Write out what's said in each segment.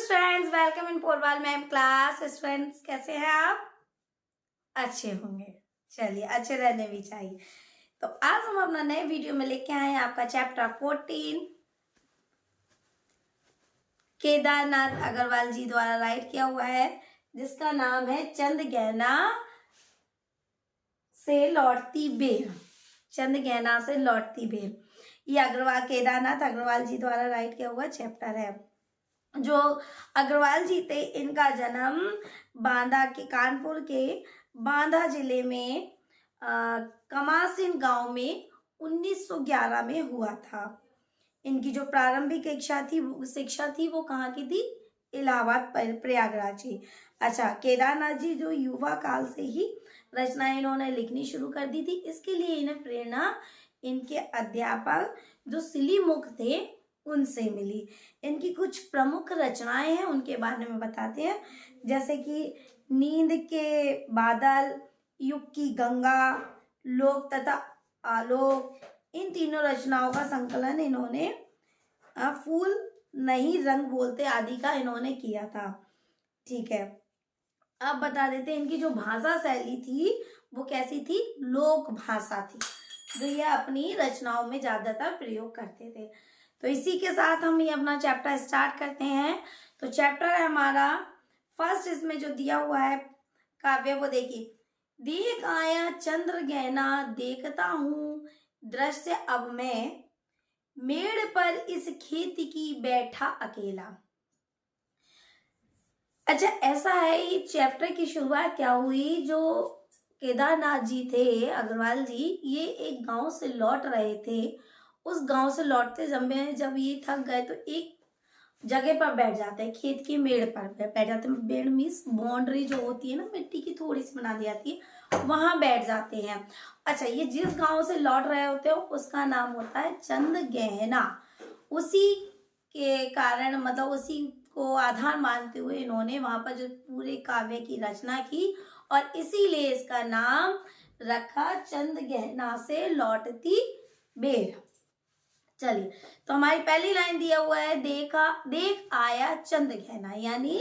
Students, welcome in Porwal ma'am class. Students कैसे हैं आप? अच्छे होंगे। चलिए, अच्छे रहने भी चाहिए। तो आज हम अपना नए वीडियो में लेके आए हैं आपका चैप्टर 14 केदारनाथ अग्रवाल जी द्वारा राइट किया हुआ है, जिसका नाम है चंद गहना से लौटती बेर। चंद गहना से लौटती बेर, ये केदारनाथ अग्रवाल जी द्वारा राइट किया हुआ चैप्टर है। जो अग्रवाल जी थे, इनका जन्म कानपुर के बांदा जिले में कमासिन गांव में 1911 में हुआ था। इनकी जो प्रारंभिक शिक्षा थी वो कहाँ की थी? इलाहाबाद प्रयागराज की। अच्छा, केदारनाथ जी जो युवा काल से ही रचनाएं इन्होंने लिखनी शुरू कर दी थी। इसके लिए इन्हें प्रेरणा इनके अध्यापक जो सिलीमुख थे उनसे मिली। इनकी कुछ प्रमुख रचनाएं हैं, उनके बारे में बताते हैं। जैसे कि नींद के बादल, युग की गंगा, लोक तथा आलोक, इन तीनों रचनाओं का संकलन इन्होंने फूल नहीं रंग बोलते आदि का इन्होंने किया था। ठीक है, अब बता देते हैं इनकी जो भाषा शैली थी वो कैसी थी? लोक भाषा थी, जो ये अपनी रचनाओं में ज्यादातर प्रयोग करते थे। तो इसी के साथ हम ये अपना चैप्टर स्टार्ट करते हैं। तो चैप्टर है हमारा फर्स्ट, इसमें जो दिया हुआ है काव्य वो देखिए। देख आया चंद्र गहना, देखता हूँ दृश्य अब मैं, मेड़ पर इस खेत की बैठा अकेला। अच्छा, ऐसा है, ये चैप्टर की शुरुआत क्या हुई? जो केदारनाथ जी थे, अग्रवाल जी, ये एक गांव से लौट रहे थे। उस गांव से लौटते जब ये थक गए तो एक जगह पर बैठ जाते हैं, खेत की मेड़ पर बैठ जाते हैं। मेड़ मीन्स बाउंड्री जो होती है ना, मिट्टी की थोड़ी सी बना दी जाती है, वहां बैठ जाते हैं। अच्छा, ये जिस गांव से लौट रहे होते हैं उसका नाम होता है चंद गहना। उसी के कारण, मतलब उसी को आधार मानते हुए इन्होंने वहां पर जो पूरे काव्य की रचना की और इसीलिए इसका नाम रखा चंद गहना से लौटती बेर। चलिए, तो हमारी पहली लाइन दिया हुआ है, देख आया चंद गहना, यानी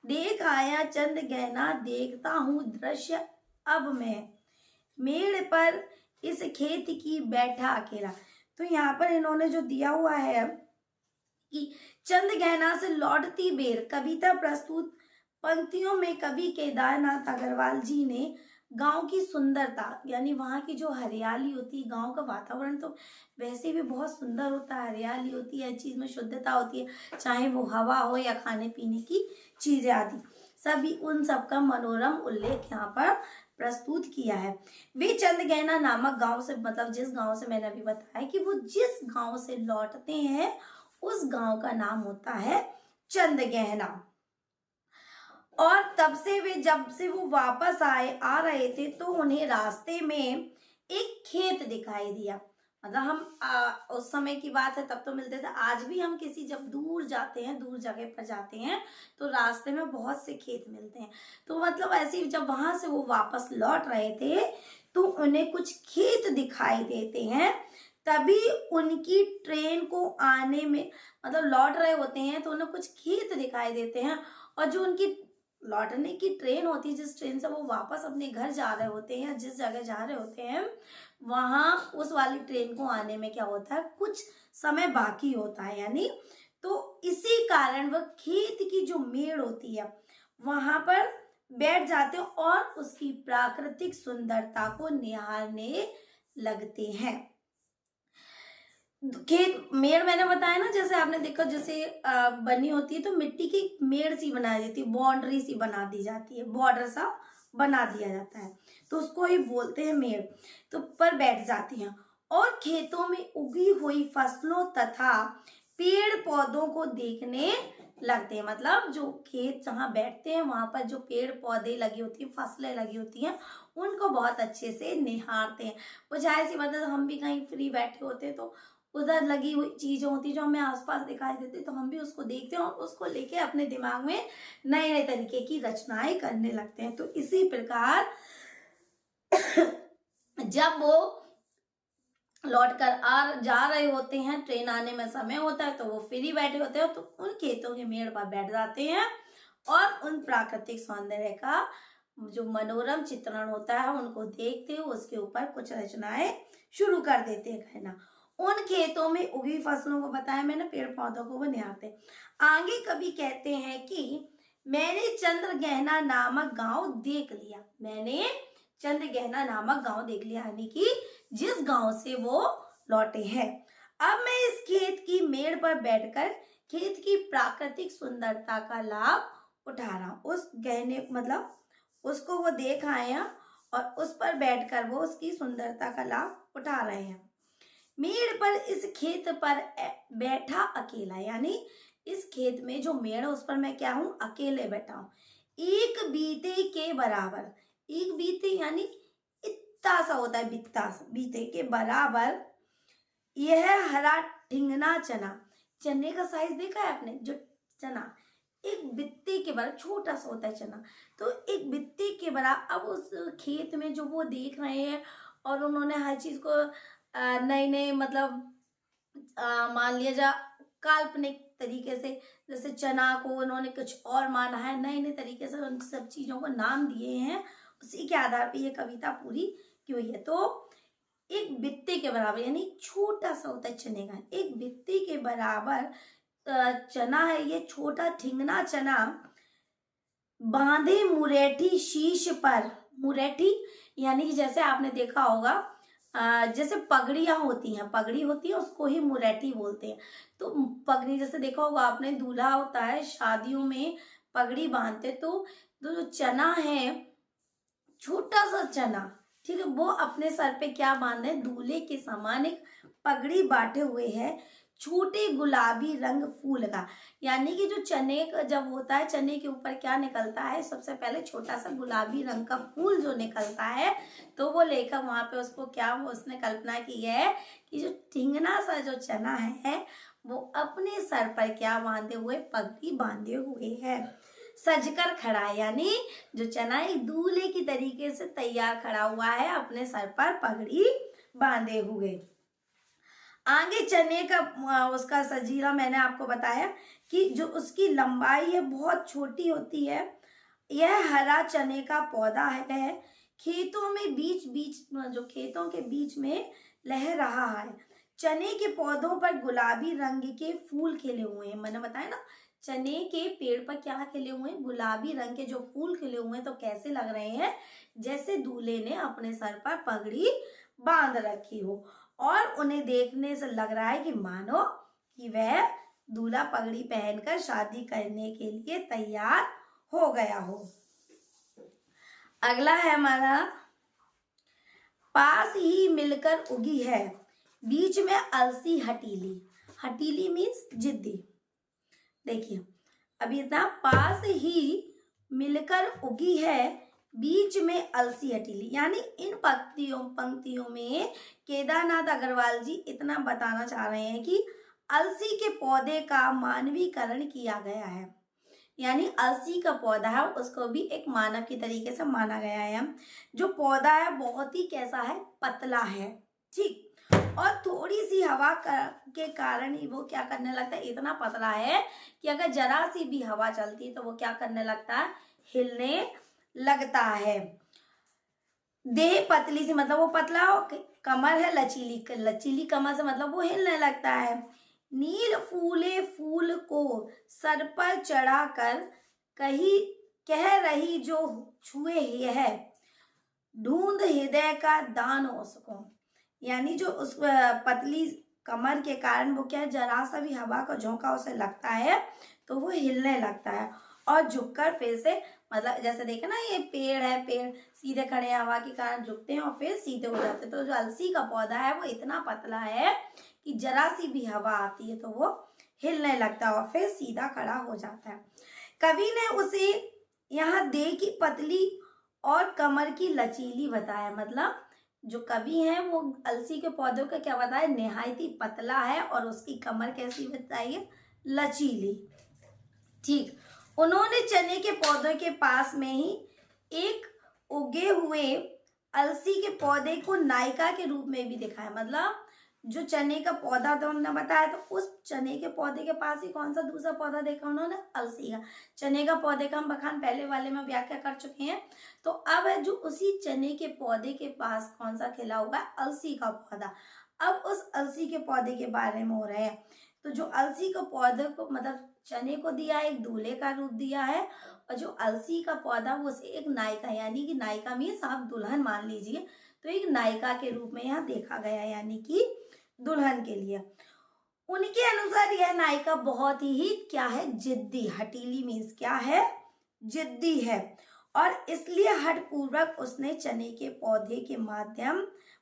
देख आया चंद गहना, देखता हूं दृश्य अब मैं, मेड़ पर इस खेत की बैठा अकेला। तो यहाँ पर इन्होंने जो दिया हुआ है कि चंद गहना से लौटती बेर कविता प्रस्तुत पंक्तियों में कवि केदारनाथ अग्रवाल जी ने गांव की सुंदरता, यानी वहां की जो हरियाली होती है, गांव का वातावरण तो वैसे भी बहुत सुंदर होता है, हरियाली होती है, हर चीज में शुद्धता होती है, चाहे वो हवा हो या खाने पीने की चीजें आदि, सभी उन सब का मनोरम उल्लेख यहाँ पर प्रस्तुत किया है। वे चंद गहना नामक गांव से, मतलब जिस गांव से मैंने अभी बताया कि वो जिस गांव से लौटते हैं उस गांव का नाम होता है चंद गहना। और तब से जब से वो वापस आ रहे थे तो उन्हें रास्ते में एक खेत दिखाई दिया। मतलब हम उस समय की बात है, तब तो मिलते थे। आज भी हम किसी जब दूर जाते हैं, दूर जगह पर जाते हैं तो रास्ते में बहुत से खेत मिलते हैं। तो मतलब ऐसे जब वहां से वो वापस लौट रहे थे तो उन्हें कुछ खेत दिखाई देते हैं। तभी उनकी ट्रेन को आने में, मतलब लौट रहे होते हैं तो उन्हें कुछ खेत दिखाई देते हैं, और जो उनकी लौटने की ट्रेन होती है, जिस ट्रेन से वो वापस अपने घर जा रहे होते हैं, जिस जगह जा रहे होते हैं, वहां उस वाली ट्रेन को आने में क्या होता है, कुछ समय बाकी होता है, यानी तो इसी कारण वह खेत की जो मेड़ होती है वहां पर बैठ जाते हैं और उसकी प्राकृतिक सुंदरता को निहारने लगते हैं। खेत मेड़ मैंने बताया ना, जैसे आपने देखा, जैसे बनी होती है तो मिट्टी की मेड़ सी बना देती है, बाउंड्री सी बना दी जाती है, बॉर्डर सा बना दिया जाता है, तो उसको ही बोलते हैं मेड़। तो पर बैठ जाती हैं और खेतों में उगी हुई फसलों तथा पेड़ पौधों को देखने लगते हैं। मतलब जो खेत जहाँ बैठते हैं वहां पर जो पेड़ पौधे लगी होती है, फसलें लगी होती हैं, उनको बहुत अच्छे से निहारते हैं। वो जाहिर सी बात है, हम भी कहीं फ्री बैठे होते हैं तो उधर लगी हुई चीजें होती जो हमें आसपास दिखाई देती, तो हम भी उसको देखते हैं और उसको लेके अपने दिमाग में नए नए तरीके की रचनाएं करने लगते हैं। तो इसी प्रकार जब वो लौट कर आ जा रहे होते हैं, ट्रेन आने में समय होता है तो वो फ्री बैठे होते हैं, तो उन खेतों के मेड़ पर बैठ जाते हैं और उन प्राकृतिक सौंदर्य का जो मनोरम चित्रण होता है उनको देखते हुए उसके ऊपर कुछ रचनाएं शुरू कर देते हैं कहना। उन खेतों में उगी फसलों को, बताया मैंने, पेड़ पौधों को वो निहारते। आगे कवि कहते हैं कि मैंने चंद्रगहना नामक गांव देख लिया। मैंने चंद्रगहना नामक गांव देख लिया, यानी कि जिस गांव से वो लौटे हैं। अब मैं इस खेत की मेड़ पर बैठकर खेत की प्राकृतिक सुंदरता का लाभ उठा रहा हूं। उस गहने मतलब उसको वो देख आए हैं और उस पर बैठकर वो उसकी सुंदरता का लाभ उठा रहे हैं। मेड़ पर इस खेत पर बैठा अकेला, यानी इस खेत में जो मेड़ है उस पर मैं क्या हूं, अकेले बैठा हूं। एक बीते के बराबर, एक बीते यानी इतना सा होता है, बित्ता बीते के बराबर यह हरा ठिंगना चना। चने का साइज देखा है आपने, जो चना एक बित्ते के बराबर छोटा सा होता है चना, तो एक बित्ते के बराबर। अब उस खेत में जो वो देख रहे हैं और उन्होंने हर चीज को नए नए मतलब मान लिया जा काल्पनिक तरीके से, जैसे चना को उन्होंने कुछ और माना है, नए नए तरीके से उन सब चीजों को नाम दिए हैं, उसी के आधार पे ये कविता पूरी की हुई है। तो एक बित्ते के बराबर यानी छोटा सा होता है चने का, एक बित्ते के बराबर चना है ये छोटा ठिंगना चना, बांधे मुरेठी शीश पर। मुरेठी यानी कि जैसे आपने देखा होगा जैसे पगड़ियां होती हैं, पगड़ी होती है उसको ही मुरेठी बोलते हैं। तो पगड़ी जैसे देखा होगा आपने, दूल्हा होता है शादियों में पगड़ी बांधते, तो जो चना है छोटा सा चना, ठीक है, वो अपने सर पे क्या बांधे, दूल्हे के समान एक पगड़ी बांटे हुए है छोटे गुलाबी रंग फूल का। यानी कि जो चने का जब होता है, चने के ऊपर क्या निकलता है, सबसे पहले छोटा सा गुलाबी रंग का फूल जो निकलता है, तो वो लेकर वहां पे उसको क्या, उसने कल्पना की है कि जो ठिंगना सा जो चना है वो अपने सर पर क्या बांधे हुए, पगड़ी बांधे हुए है, सजकर खड़ा है। यानी जो चना एक दूल्हे की तरीके से तैयार खड़ा हुआ है अपने सर पर पगड़ी बांधे हुए। आगे चने का उसका सजीला मैंने आपको बताया कि जो उसकी लंबाई है बहुत छोटी होती है। यह हरा चने का पौधा है, खेतों में बीच बीच, जो खेतों के बीच में लहर रहा है। चने के पौधों पर गुलाबी रंग के फूल खिले हुए हैं। मैंने बताया ना, चने के पेड़ पर क्या खिले हुए हैं, गुलाबी रंग के जो फूल खिले हुए हैं। तो कैसे लग रहे हैं, जैसे दूल्हे ने अपने सर पर पगड़ी बांध रखी हो, और उन्हें देखने से लग रहा है कि मानो कि वह दूल्हा पगड़ी पहनकर शादी करने के लिए तैयार हो गया हो। अगला है हमारा, पास ही मिलकर उगी है, बीच में अलसी हटीली। हटीली मीन्स जिद्दी। देखिए अभी इतना, पास ही मिलकर उगी है, बीच में अलसी हटीली। यानी इन पंक्तियों में केदारनाथ अग्रवाल जी इतना बताना चाह रहे हैं कि अलसी के पौधे का मानवीकरण किया गया है। यानी अलसी का पौधा है उसको भी एक मानव की तरीके से माना गया है। जो पौधा है बहुत ही कैसा है, पतला है, ठीक, और थोड़ी सी हवा के कारण ही वो क्या करने लगता है, इतना पतला है कि अगर जरा सी भी हवा चलती है तो वो क्या करने लगता है, हिलने लगता है। देह पतली सी मतलब वो पतला हो, कमर है लचीली, लचीली कमर से मतलब वो हिलने लगता है। नील फूले फूल को सर पर चढ़ाकर कह रही जो छुए है, ढूंढ हृदय का दान उसको। यानी जो उस पतली कमर के कारण वो क्या, जरा सा भी हवा का झोंका उसे लगता है तो वो हिलने लगता है और झुककर फिर से, मतलब जैसे देखे ना ये पेड़ है, पेड़ सीधे खड़े हवा के कारण झुकते हैं और फिर सीधे हो जाते हैं। तो जो अलसी का पौधा है वो इतना पतला है कि जरा सी भी हवा आती है तो वो हिलने लगता है और फिर सीधा खड़ा हो जाता है। कवि ने उसे यहाँ देह की पतली और कमर की लचीली बताया। मतलब जो कवि है वो अलसी के पौधों का क्या बताया, निहायत ही पतला है और उसकी कमर कैसी बताई है, लचीली, ठीक। उन्होंने चने के पौधे के पास में ही एक उगे हुए अलसी के पौधे को नायिका के रूप में भी दिखाया। मतलब जो चने का पौधा था उन्होंने बताया, तो उस चने के पौधे के पास ही कौन सा दूसरा पौधा देखा उन्होंने? अलसी का। चने का पौधे का हम बखान पहले वाले में व्याख्या कर चुके हैं। तो अब है जो उसी चने के पौधे के पास कौन सा खिला हुआ है? अलसी का पौधा। अब उस अलसी के पौधे के बारे में हो रहे हैं। तो जो अलसी का पौधे को मतलब चने को दिया है, एक दूल्हे का रूप दिया है, और जो अलसी का पौधा वो उसे एक नायिका, यानी कि नायिका मीन्स आप दुल्हन मान लीजिए, तो एक नायिका के रूप में यहाँ देखा गया, यानी कि दुल्हन के लिए। उनके अनुसार यह नायिका बहुत ही क्या है? जिद्दी, हठीली मीन्स क्या है? जिद्दी है, और इसलिए हठपूर्वक उसने चने के पौधे के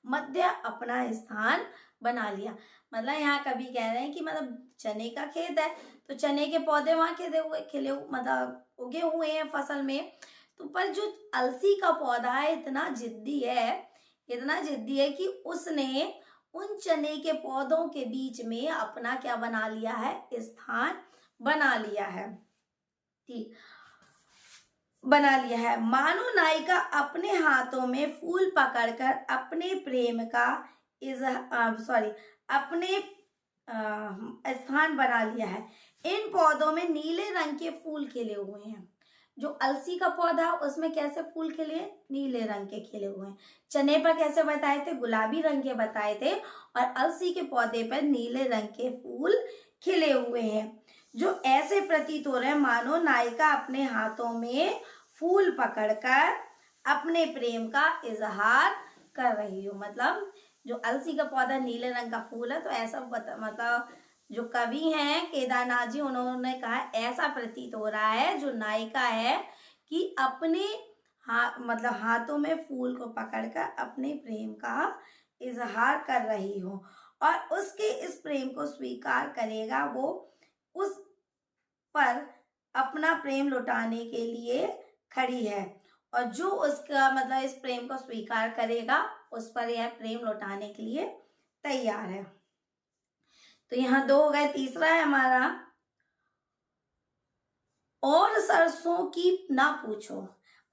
मध्य अपना स्थान बना लिया। मतलब यहाँ कवि कह रहे हैं कि मतलब चने का खेत है, तो चने के पौधे वहां खिले मतलब उगे हुए हैं फसल में, तो पर जो अलसी का पौधा है इतना जिद्दी है कि उसने उन चने के पौधों के बीच में अपना क्या बना लिया है? स्थान बना लिया है। ठीक, बना लिया है। मानो नायिका अपने हाथों में फूल पकड़कर अपने प्रेम का अपने स्थान बना लिया है। इन पौधों में नीले रंग के फूल खिले हुए हैं। जो अलसी का पौधा उसमें कैसे फूल खिले? नीले रंग के खिले हुए हैं। चने पर कैसे बताए थे? गुलाबी रंग के बताए थे, और अलसी के पौधे पर नीले रंग के फूल खिले हुए हैं, जो ऐसे प्रतीत हो रहे हैं मानो नायिका अपने हाथों में फूल पकड़कर अपने प्रेम का इजहार कर रही हो। मतलब जो अलसी का पौधा नीले रंग का फूल है, तो ऐसा मतलब जो कवि हैं केदारनाथ जी, उन्होंने कहा ऐसा प्रतीत हो रहा है जो नायिका है कि अपने मतलब हाथों में फूल को पकड़कर अपने प्रेम का इजहार कर रही हो, और उसके इस प्रेम को स्वीकार करेगा वो उस पर अपना प्रेम लुटाने के लिए खड़ी है, और जो उसका मतलब इस प्रेम को स्वीकार करेगा उस पर यह प्रेम लुटाने के लिए तैयार है। तो यहाँ 2 हो गए। तीसरा है हमारा, और सरसों की ना पूछो।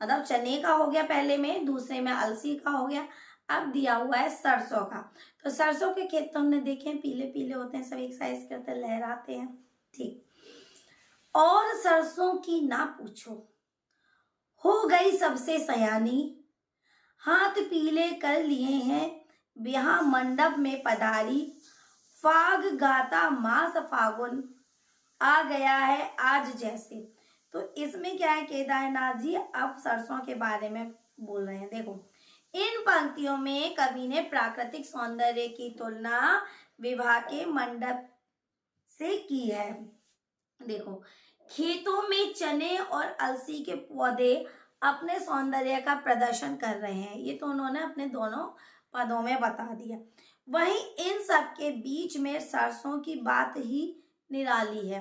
मतलब चने का हो गया पहले में, दूसरे में अलसी का हो गया, अब दिया हुआ है सरसों का। तो सरसों के खेत तो हमने देखे हैं, पीले पीले होते हैं, सब एक साइज के होते हैं, लहराते हैं। ठीक, और सरसों की ना पूछो, हो गई सबसे सयानी, हाथ पीले कर लिए हैं ब्याह मंडप में पधारी, फाग गाता मास फागुन, आ गया है आज जैसे। तो इसमें क्या है, केदारनाथ जी अब सरसों के बारे में बोल रहे हैं। देखो, इन पंक्तियों में कवि ने प्राकृतिक सौंदर्य की तुलना विवाह के मंडप से की है। देखो, खेतों में चने और अलसी के पौधे अपने सौंदर्य का प्रदर्शन कर रहे हैं, ये तो उन्होंने अपने दोनों पदों में बता दिया। वहीं इन सब के बीच में सरसों की बात ही निराली है।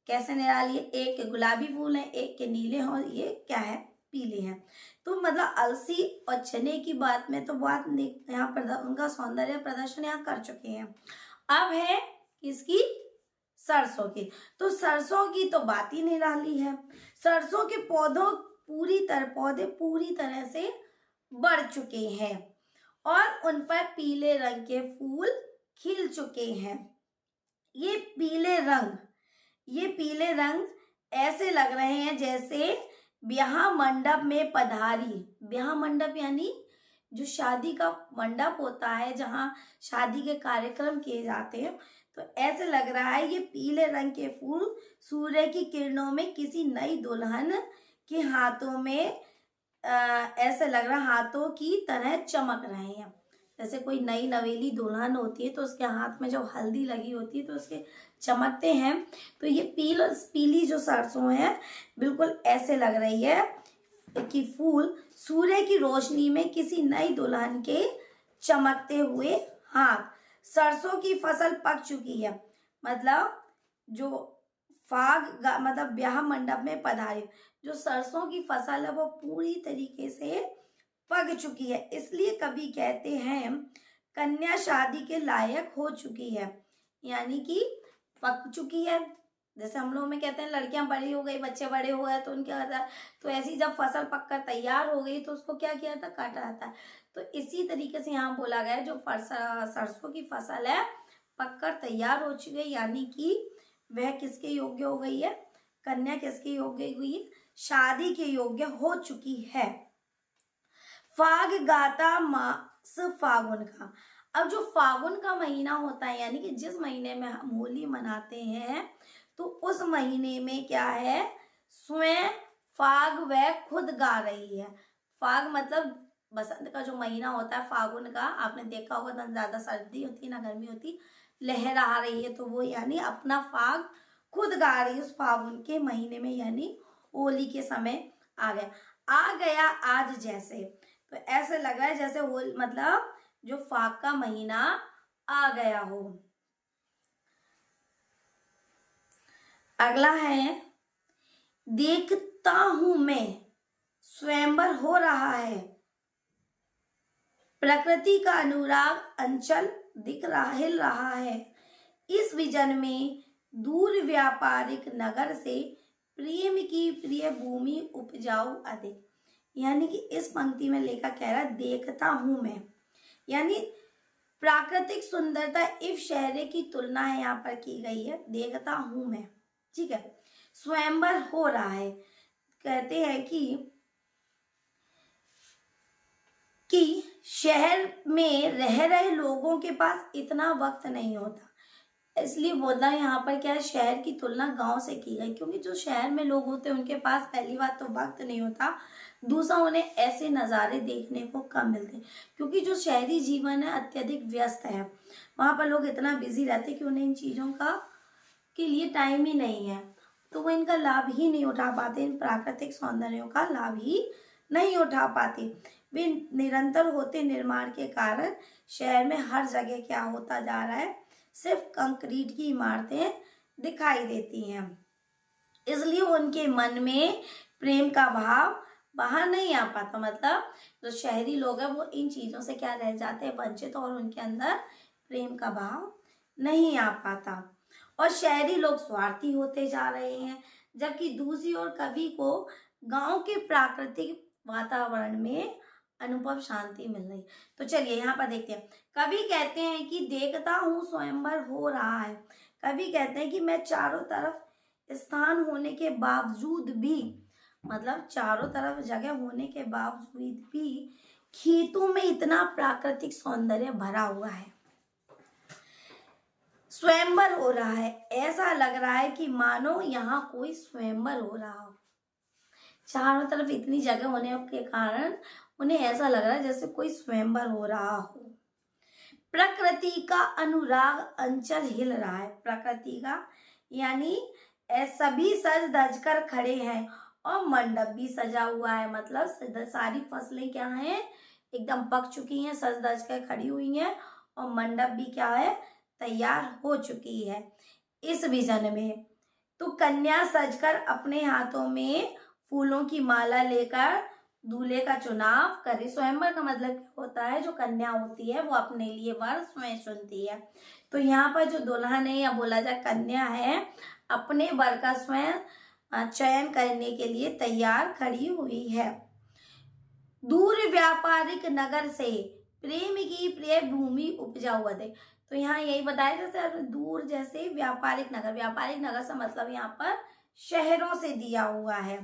कैसे निराली है? एक के गुलाबी फूल है, एक के नीले हो, ये क्या है? पीले हैं। तो मतलब अलसी और चने की बात में तो बात यहाँ पर उनका सौंदर्य प्रदर्शन यहाँ कर चुके हैं। अब है किसकी? सरसों की। तो सरसों की तो बात ही निराली है। सरसों के पौधे पूरी तरह से बढ़ चुके हैं और उन पर पीले रंग के फूल खिल चुके हैं। ये पीले रंग ऐसे लग रहे हैं जैसे ब्याह मंडप में पधारी। ब्याह मंडप यानी जो शादी का मंडप होता है, जहाँ शादी के कार्यक्रम किए जाते हैं, तो ऐसे लग रहा है ये पीले रंग के फूल सूर्य की किरणों में किसी नई दुल्हन के हाथों में ऐसे लग रहा हाथों की तरह चमक रहे हैं। जैसे कोई नई नवेली दुल्हन होती है तो उसके हाथ में जो हल्दी लगी होती है तो उसके चमकते हैं। तो ये पीली जो सरसों है बिल्कुल ऐसे लग रही है कि फूल सूर्य की रोशनी में किसी नई दुल्हन के चमकते हुए हाथ। सरसों की फसल पक चुकी है, मतलब जो मतलब ब्याह मंडप में पधारी, जो सरसों की फसल है वो पूरी तरीके से पक चुकी है। इसलिए कवि कहते हैं कन्या शादी के लायक हो चुकी है, यानी कि पक चुकी है, जैसे हम लोग में कहते हैं लड़कियां बड़ी हो गई, बच्चे बड़े हो गए, तो उनके होता है, तो ऐसी जब फसल पककर तैयार हो गई तो उसको क्या किया था, काटा जाता है। तो इसी तरीके से यहाँ बोला गया है जो सरसों की फसल है पककर तैयार हो चुकी है, यानी कि वह किसके योग्य हो गई है, कन्या किसके योग्य हुई है, शादी के योग्य हो चुकी है। फाग गाता मास फागुन का। अब जो फागुन का महीना होता है, यानी कि जिस महीने में हम होली मनाते हैं, तो उस महीने में क्या है, स्वयं फाग वह खुद गा रही है। फाग मतलब बसंत का जो महीना होता है फागुन का, आपने देखा होगा ना, ज्यादा सर्दी होती है ना गर्मी होती, लहर आ रही है, तो वो यानी अपना फाग खुद गा रही है उस फागुन के महीने में, यानी होली के समय आ गया आज जैसे। तो ऐसे लग रहा है जैसे होली मतलब जो फाग का महीना आ गया हो। अगला है, देखता हूं मैं स्वयंवर हो रहा है, प्रकृति का अनुराग अंचल दिख रहा हिल रहा है, इस विजन में दूर व्यापारिक नगर से प्रेम की प्रिय भूमि उपजाऊ अधिक। यानी कि इस पंक्ति में लेखक कह रहा है देखता हूं मैं, यानी प्राकृतिक सुंदरता इफ शहरे की तुलना है यहाँ पर की गई है, देखता हूं मैं, ठीक है। स्वयंवर हो रहा है, कहते हैं कि शहर में रह रहे लोगों के पास इतना वक्त नहीं होता, इसलिए बोलना यहाँ पर क्या है, शहर की तुलना गांव से की गई, क्योंकि जो शहर में लोग होते हैं उनके पास पहली बात तो वक्त नहीं होता, दूसरा उन्हें ऐसे नज़ारे देखने को कम मिलते हैं, क्योंकि जो शहरी जीवन है अत्यधिक व्यस्त है, वहाँ पर लोग इतना बिजी रहते हैं कि उन्हें इन चीज़ों का के लिए टाइम ही नहीं है, तो वो इनका लाभ ही नहीं उठा पाते, इन प्राकृतिक सौंदर्यों का लाभ ही नहीं उठा पाते। वे निरंतर होते निर्माण के कारण शहर में हर जगह क्या होता जा रहा है, सिर्फ कंक्रीट की इमारतें दिखाई देती हैं, इसलिए उनके मन में प्रेम का भाव बाहर नहीं आ पाता। मतलब जो शहरी लोग हैं वो इन चीज़ों से क्या रह जाते हैं, वंचित, और उनके अंदर प्रेम का भाव नहीं आ पाता, और शहरी लोग स्वार्थी होते जा रहे हैं, जबकि दूसरी ओर कवि को गांव के प्राकृतिक वातावरण में अनुभव शांति मिल रही। तो चलिए यहाँ पर देखते हैं, कवि कहते हैं कि देखता हूँ स्वयंवर हो रहा है, कवि कहते हैं कि मैं चारों तरफ स्थान होने के बावजूद भी, मतलब चारों तरफ जगह होने के बावजूद भी खेतों में इतना प्राकृतिक सौंदर्य भरा हुआ है, स्वयंवर हो रहा है, ऐसा लग रहा है कि मानो यहाँ कोई स्वयंवर हो रहा हो। चारों तरफ इतनी जगह होने के कारण उन्हें ऐसा लग रहा है जैसे कोई स्वयंवर हो रहा हो। प्रकृति का अनुराग अंचल हिल रहा है, प्रकृति का यानी सभी सज धज कर खड़े हैं, और मंडप भी सजा हुआ है, मतलब सारी फसलें क्या हैं, एकदम पक चुकी हैं, सज धज कर खड़ी हुई हैं, और मंडप भी क्या है, तैयार हो चुकी है। इस विजन में तो कन्या सजकर अपने हाथों में फूलों की माला लेकर दूल्हे का चुनाव करे। स्वयंवर का मतलब क्या होता है, जो कन्या होती है वो अपने लिए वर स्वयं चुनती है, तो यहाँ पर जो दुल्हन है या बोला जाए कन्या है, अपने वर का स्वयं चयन करने के लिए तैयार खड़ी हुई है। दूर व्यापारिक नगर से प्रेम की प्रिय भूमि उपजाऊ अधिक। तो यहाँ यही बताया जैसे दूर जैसे व्यापारिक नगर, व्यापारिक नगर से मतलब यहाँ पर शहरों से दिया हुआ है,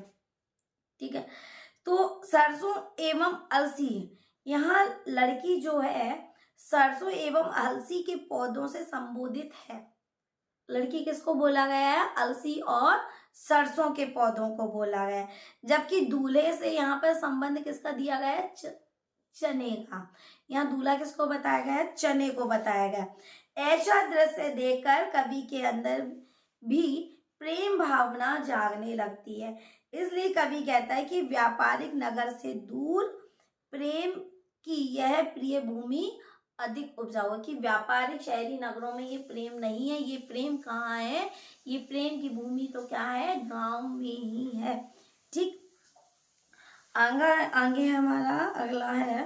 ठीक है। तो सरसों एवं अलसी, यहाँ लड़की जो है सरसों एवं अलसी के पौधों से संबोधित है। लड़की किसको बोला गया है, अलसी और सरसों के पौधों को बोला गया है, जबकि दूल्हे से यहाँ पर संबंध किसका दिया गया है, चने का। यहाँ दूल्हा किसको बताया गया है, चने को बताया गया। ऐसा दृश्य देखकर कवि के अंदर भी प्रेम भावना जागने लगती है, इसलिए कवि कहता है कि व्यापारिक नगर से दूर प्रेम की यह प्रिय भूमि अधिक उपजाऊ है, कि व्यापारिक शहरी नगरों में ये प्रेम नहीं है, ये प्रेम कहाँ है, ये प्रेम की भूमि तो क्या है, गांव में ही है, ठीक। आगे हमारा अगला है,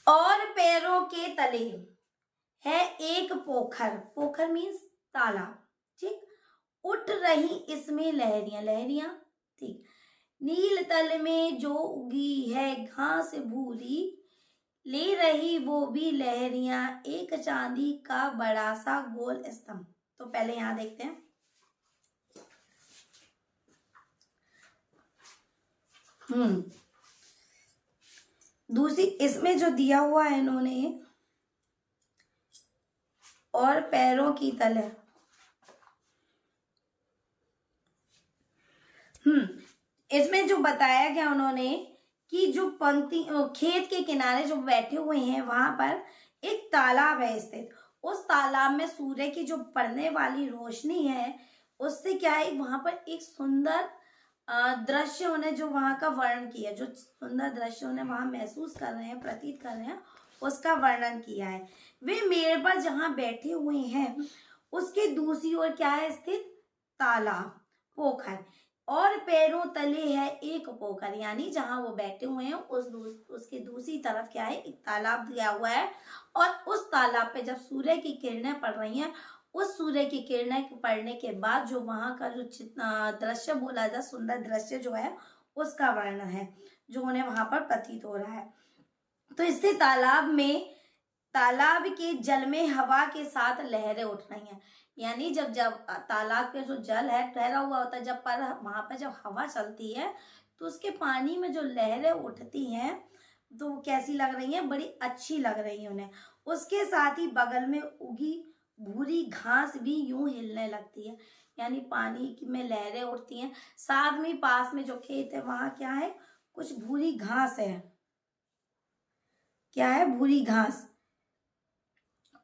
और पैरों के तले, है एक पोखर, पोखर मीन्स तालाब, ठीक। उठ रही इसमें लहरियां, लहरियां, ठीक। नील तल में जो उगी है घास भूरी, ले रही वो भी लहरियां एक चांदी का बड़ा सा गोल स्तंभ। तो पहले यहां देखते हैं। दूसरी इसमें जो दिया हुआ है इन्होंने, और पैरों की तले, इसमें जो बताया गया उन्होंने कि जो पंक्ति खेत के किनारे जो बैठे हुए हैं वहां पर एक तालाब है स्थित। उस तालाब में सूर्य की जो पड़ने वाली रोशनी है उससे क्या है, वहां पर एक सुंदर दृश्य उन्हें जो वहां का वर्णन किया, जो सुंदर दृश्य उन्हें वहां महसूस कर रहे हैं, प्रतीत कर रहे हैं, उसका वर्णन किया है। वे मेड़ पर जहां बैठे हुए हैं उसके दूसरी ओर क्या है स्थित, तालाब, पोखर, और पैरों तले है एक पोखर, यानी जहां वो बैठे हुए हैं उसके दूसरी तरफ क्या है, एक तालाब दिया हुआ है। और उस तालाब पे जब सूर्य की किरणें पड़ रही हैं, उस सूर्य की किरणें पड़ने के बाद जो वहां का जो दृश्य बोला जाए, सुंदर दृश्य जो है उसका वर्णन है जो उन्हें वहां पर प्रतीत हो रहा है। तो इससे तालाब के जल में हवा के साथ लहरें उठ रही हैं, यानी जब जब तालाब के जो जल है ठहरा हुआ होता है, जब पर वहां पर जब हवा चलती है तो उसके पानी में जो लहरें उठती हैं तो वो कैसी लग रही हैं, बड़ी अच्छी लग रही है उन्हें। उसके साथ ही बगल में उगी भूरी घास भी यूं हिलने लगती है, यानी पानी में लहरें उठती हैं, साथ में पास में जो खेत है वहां क्या है, कुछ भूरी घास है, क्या है, भूरी घास,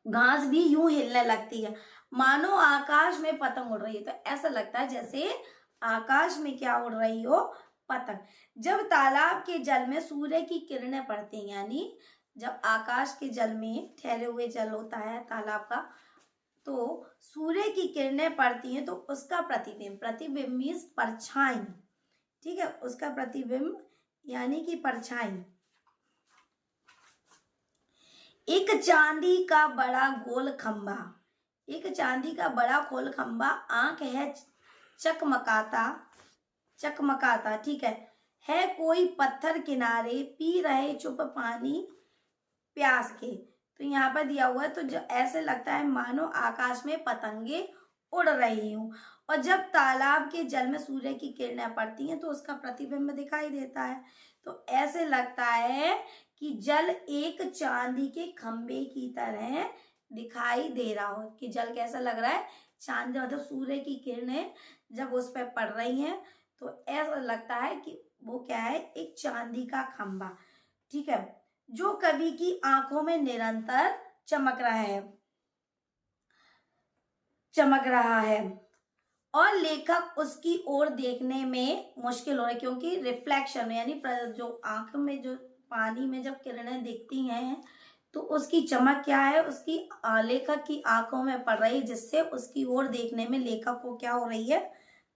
घास भी यूं हिलने लगती है, मानो आकाश में पतंग उड़ रही है। तो ऐसा लगता है जैसे आकाश में क्या उड़ रही हो, पतंग। जब तालाब के जल में सूर्य की किरणें पड़ती हैं, यानी जब आकाश के जल में ठहरे हुए जल होता है तालाब का, तो सूर्य की किरणें पड़ती हैं तो उसका प्रतिबिंब, प्रतिबिंब मीन्स परछाई, ठीक है, उसका प्रतिबिंब यानी कि परछाई, एक चांदी का बड़ा गोल खंबा, एक चांदी का बड़ा गोल खंबा, आंख है चकमकाता, चकमकाता, ठीक है कोई पत्थर किनारे, पी रहे चुप पानी प्यास के। तो यहाँ पर दिया हुआ है, तो जो ऐसे लगता है मानो आकाश में पतंगे उड़ रही हूँ। और जब तालाब के जल में सूर्य की किरणें पड़ती हैं तो उसका प्रतिबिंब दिखाई देता है, तो ऐसे लगता है कि जल एक चांदी के खंबे की तरह दिखाई दे रहा हो। कि जल कैसा लग रहा है, चांदी, मतलब सूर्य की किरणें जब उस पर पड़ रही हैं तो ऐसा लगता है कि वो क्या है, एक चांदी का खंबा, ठीक है, जो कवि की आंखों में निरंतर चमक रहा है और लेखक उसकी ओर देखने में मुश्किल हो रहा है, क्योंकि रिफ्लेक्शन यानी जो आंख में जो पानी में जब किरणें दिखती हैं तो उसकी चमक क्या है, उसकी लेखक की आंखों में पड़ रही, जिससे उसकी ओर देखने में लेखक को क्या हो रही है,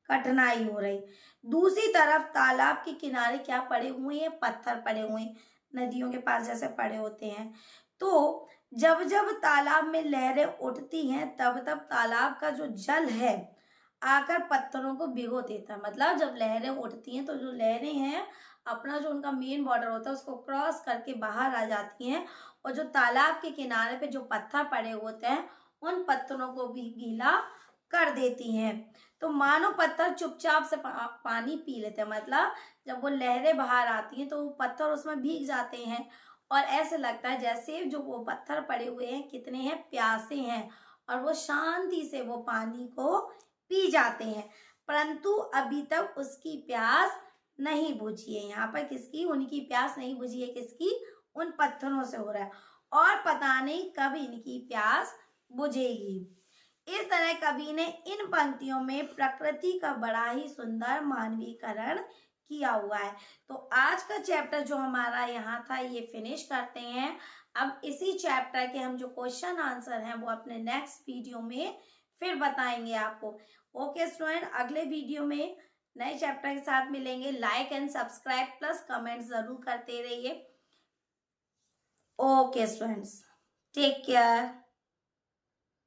कठिनाई हो रही। दूसरी तरफ तालाब के किनारे क्या पड़े हुए हैं, पत्थर पड़े हुए हैं, नदियों के पास जैसे पड़े होते हैं। तो जब जब तालाब में लहरें उठती हैं तब तब तालाब का जो जल है आकर पत्थरों को भिगो देता है। मतलब जब लहरें उठती हैं तो जो लहरें हैं अपना जो उनका मेन बॉर्डर होता है उसको क्रॉस करके बाहर आ जाती हैं, और जो तालाब के किनारे पे जो पत्थर पड़े होते हैं उन पत्थरों को भी गीला कर देती हैं। तो मानो पत्थर चुपचाप से पानी पी लेते हैं, मतलब जब वो लहरें बाहर आती हैं तो वो पत्थर उसमें भीग जाते हैं, और ऐसे लगता है जैसे जो वो पत्थर पड़े हुए हैं कितने हैं, प्यासे हैं, और वो शांति से वो पानी को पी जाते हैं। परंतु अभी तक उसकी प्यास नहीं बुझी है। यहाँ पर किसकी, उनकी प्यास नहीं बुझी है, किसकी, उन पत्थरों से हो रहा है, और पता नहीं कब इनकी प्यास बुझेगी। इस तरह कवि ने इन पंक्तियों में प्रकृति का बड़ा ही सुंदर मानवीकरण किया हुआ है। तो आज का चैप्टर जो हमारा यहाँ था ये फिनिश करते हैं। अब इसी चैप्टर के हम जो क्वेश्चन आंसर हैं वो अपने नेक्स्ट वीडियो में फिर बताएंगे आपको। ओके स्टूडेंट, अगले वीडियो में नए चैप्टर के साथ मिलेंगे। Like and subscribe plus comment जरूर करते रहिए। Okay students, take care.